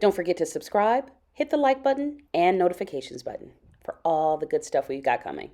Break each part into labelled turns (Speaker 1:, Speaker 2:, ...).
Speaker 1: Don't forget to subscribe, hit the like button, and notifications button for all the good stuff we've got coming.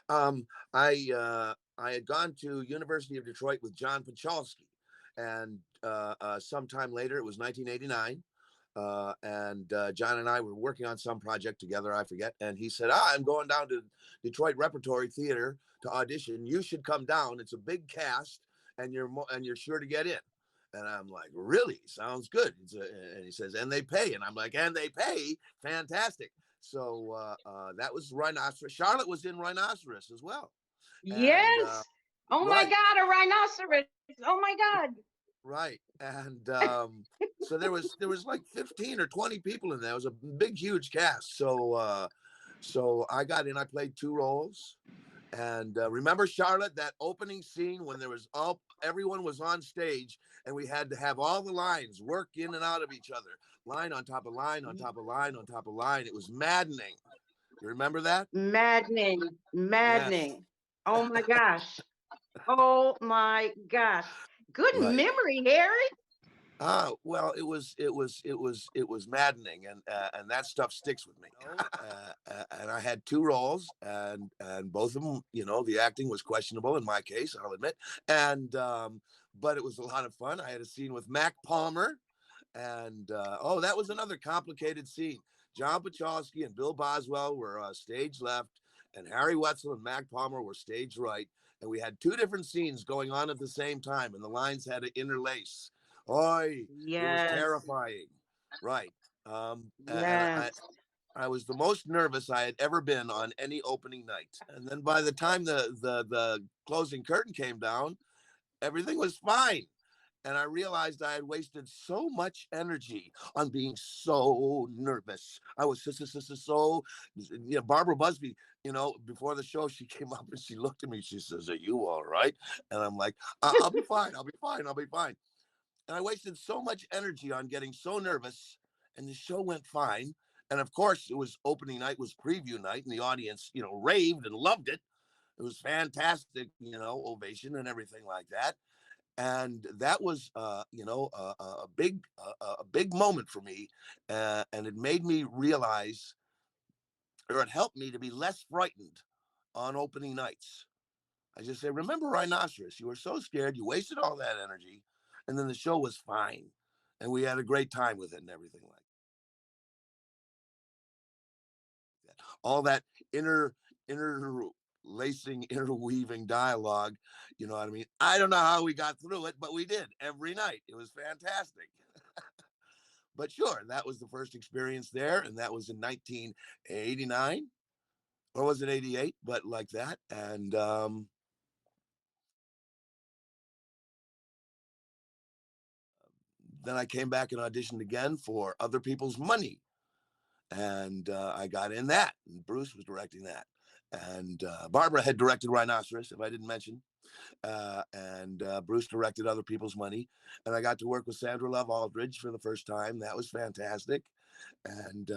Speaker 2: Um, I had gone to University of Detroit with John Pachalski, and sometime later, it was 1989, and John and I were working on some project together. I forget, and he said, "I'm going down to Detroit Repertory Theater to audition. You should come down. It's a big cast, and you're sure to get in." And I'm like, "Really? Sounds good." And he says, "And they pay." And I'm like, "And they pay? Fantastic." So that was Rhinoceros. Charlotte was in Rhinoceros as well. And
Speaker 3: Yes. Oh my
Speaker 2: right,
Speaker 3: God, a rhinoceros. Oh my God.
Speaker 2: right. And so there was like 15 or 20 people in there. It was a big, huge cast. So I got in. I played two roles. And remember, Charlotte, that opening scene when there was all everyone was on stage and we had to have all the lines work in and out of each other, line on top of line on top of line on top of line. It was maddening. You remember that?
Speaker 3: Maddening.
Speaker 2: Yes.
Speaker 3: Maddening. Oh my gosh. Oh my gosh. Good
Speaker 2: Right.
Speaker 3: memory, Harry.
Speaker 2: Well, it was maddening, and that stuff sticks with me. And I had two roles, and both of them, the acting was questionable in my case, I'll admit. And but it was a lot of fun. I had a scene with Mac Palmer, and oh, that was another complicated scene. John Pachowski and Bill Boswell were stage left, and Harry Wetzel and Mac Palmer were stage right. And we had two different scenes going on at the same time, and the lines had to interlace. Oi, it was
Speaker 3: Yes.
Speaker 2: terrifying. Right. And
Speaker 3: Yes.
Speaker 2: I was the most nervous I had ever been on any opening night. And then by the time the closing curtain came down, everything was fine. And I realized I had wasted so much energy on being so nervous. I was so, Barbara Busby, before the show, she came up and she looked at me. She says, "Are you all right?" And I'm like, "I'll be fine. I'll be fine. I'll be fine." And I wasted so much energy on getting so nervous, and the show went fine. And of course, it was opening night, was preview night, and the audience, raved and loved it. It was fantastic, ovation and everything like that. And that was, a big moment for me, and it made me realize, or it helped me to be less frightened on opening nights. I just say, remember Rhinoceros? You were so scared, you wasted all that energy, and then the show was fine, and we had a great time with it and everything like that. All that inner interlacing, interweaving dialogue, you know what I mean? I don't know how we got through it, but we did every night. It was fantastic. But sure, that was the first experience there, and that was in 1989, or was it 88? But like that, and then I came back and auditioned again for Other People's Money, and I got in that. And Bruce was directing that, and Barbara had directed Rhinoceros, if I didn't mention, and Bruce directed Other People's Money, and I got to work with Sandra Love Aldridge for the first time. That was fantastic, and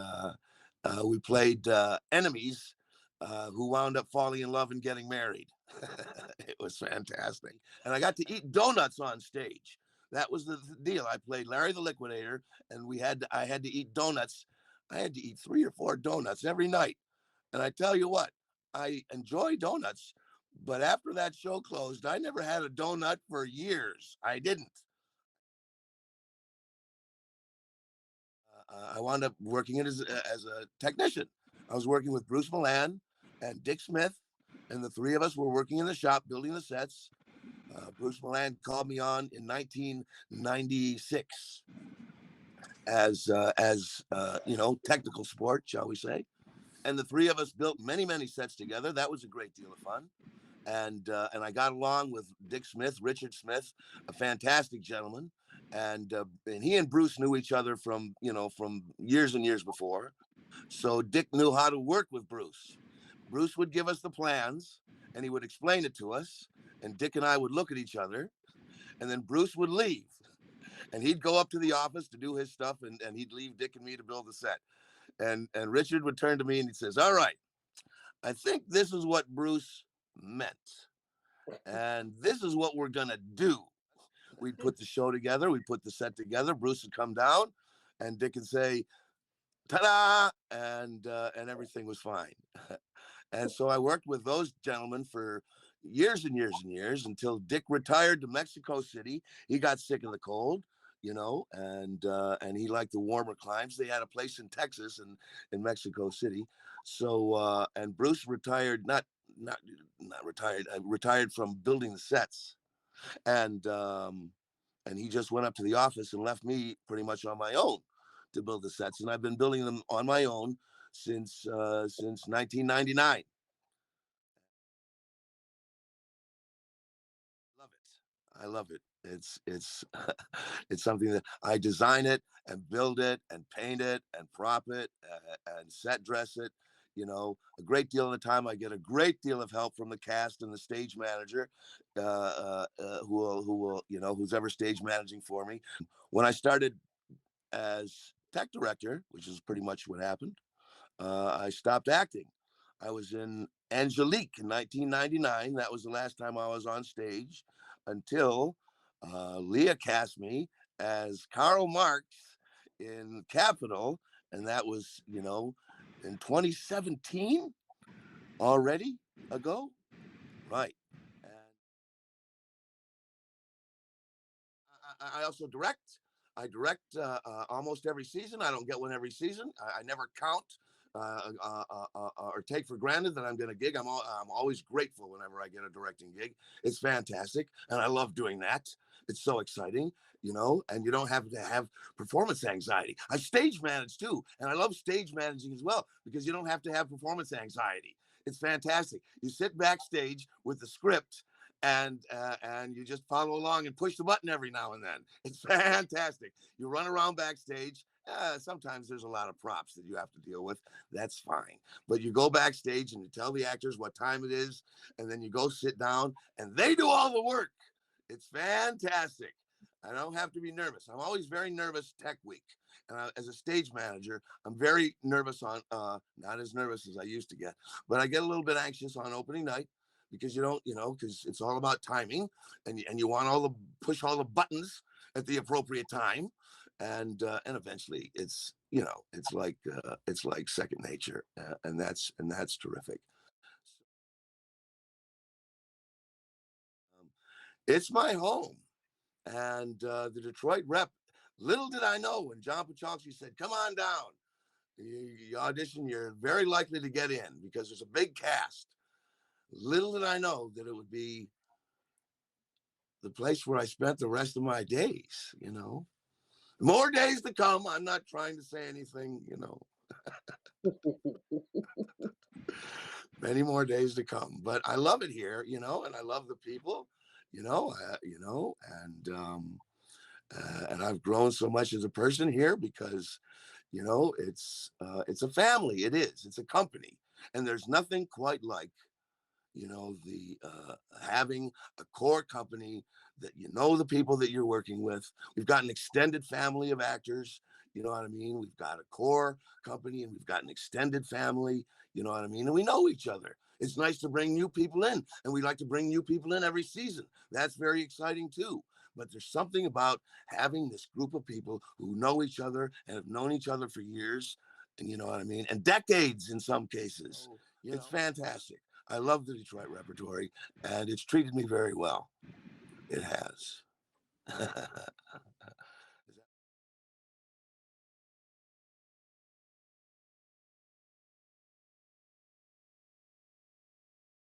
Speaker 2: we played enemies who wound up falling in love and getting married. It was fantastic. And I got to eat donuts on stage. That was the deal. I played Larry the Liquidator, and I had to eat donuts. I had to eat 3 or 4 donuts every night. And I tell you what, I enjoy donuts, but after that show closed, I never had a donut for years. I didn't. I wound up working as a technician. I was working with Bruce Milan and Dick Smith, and the three of us were working in the shop building the sets. Bruce Milan called me on in 1996 as technical sport, shall we say? And the three of us built many sets together. That was a great deal of fun. And I got along with Dick Smith, Richard Smith, a fantastic gentleman, and he and Bruce knew each other from years and years before. So Dick knew how to work with Bruce. Bruce would give us the plans, and he would explain it to us, and Dick and I would look at each other, and then Bruce would leave, and he'd go up to the office to do his stuff, and he'd leave Dick and me to build the set. And Richard would turn to me and he says, "All right, I think this is what Bruce meant. And this is what we're going to do." We'd put the show together. We'd put the set together. Bruce would come down and Dick would say, "Ta-da!" And everything was fine. And so I worked with those gentlemen for years and years and years until Dick retired to Mexico City. He got sick of the cold, and he liked the warmer climes. They had a place in Texas and in Mexico City. So and Bruce retired, not retired, retired from building the sets, and he just went up to the office and left me pretty much on my own to build the sets, and I've been building them on my own since 1999. Love it. I love it. It's it's something that I design it and build it and paint it and prop it and set dress it. A great deal of the time I get a great deal of help from the cast and the stage manager, who's ever stage managing for me. When I started as tech director, which is pretty much what happened, I stopped acting. I was in Angelique in 1999. That was the last time I was on stage until Leah cast me as Karl Marx in Capital. And that was, in 2017 already ago. Right. And I also direct. I direct almost every season. I don't get one every season. I never count or take for granted that I'm going to gig. I'm always grateful whenever I get a directing gig. It's fantastic, and I love doing that. It's so exciting, and you don't have to have performance anxiety. I stage manage too, and I love stage managing as well because you don't have to have performance anxiety. It's fantastic. You sit backstage with the script and you just follow along and push the button every now and then. It's fantastic. You run around backstage. Sometimes there's a lot of props that you have to deal with. That's fine. But you go backstage and you tell the actors what time it is, and then you go sit down and they do all the work. It's fantastic. I don't have to be nervous. I'm always very nervous tech week. And as a stage manager, I'm very nervous not as nervous as I used to get, but I get a little bit anxious on opening night because because it's all about timing, and you want push all the buttons at the appropriate time, and eventually it's like second nature, and that's terrific. It's my home, and the Detroit rep. Little did I know when John Pachowski said, "Come on down. You audition. You're very likely to get in because there's a big cast." Little did I know that it would be the place where I spent the rest of my days. More days to come. I'm not trying to say anything. Many more days to come. But I love it here, and I love the people, and I've grown so much as a person here because, it's a family. It is. It's a company, and there's nothing quite like the having a core company that the people that you're working with. We've got an extended family of actors. You know what I mean? We've got a core company and we've got an extended family. You know what I mean? And we know each other. It's nice to bring new people in, and we like to bring new people in every season. That's very exciting too. But there's something about having this group of people who know each other and have known each other for years, and you know what I mean, and decades in some cases. It's fantastic. I love the Detroit Repertory, and it's treated me very well. It has.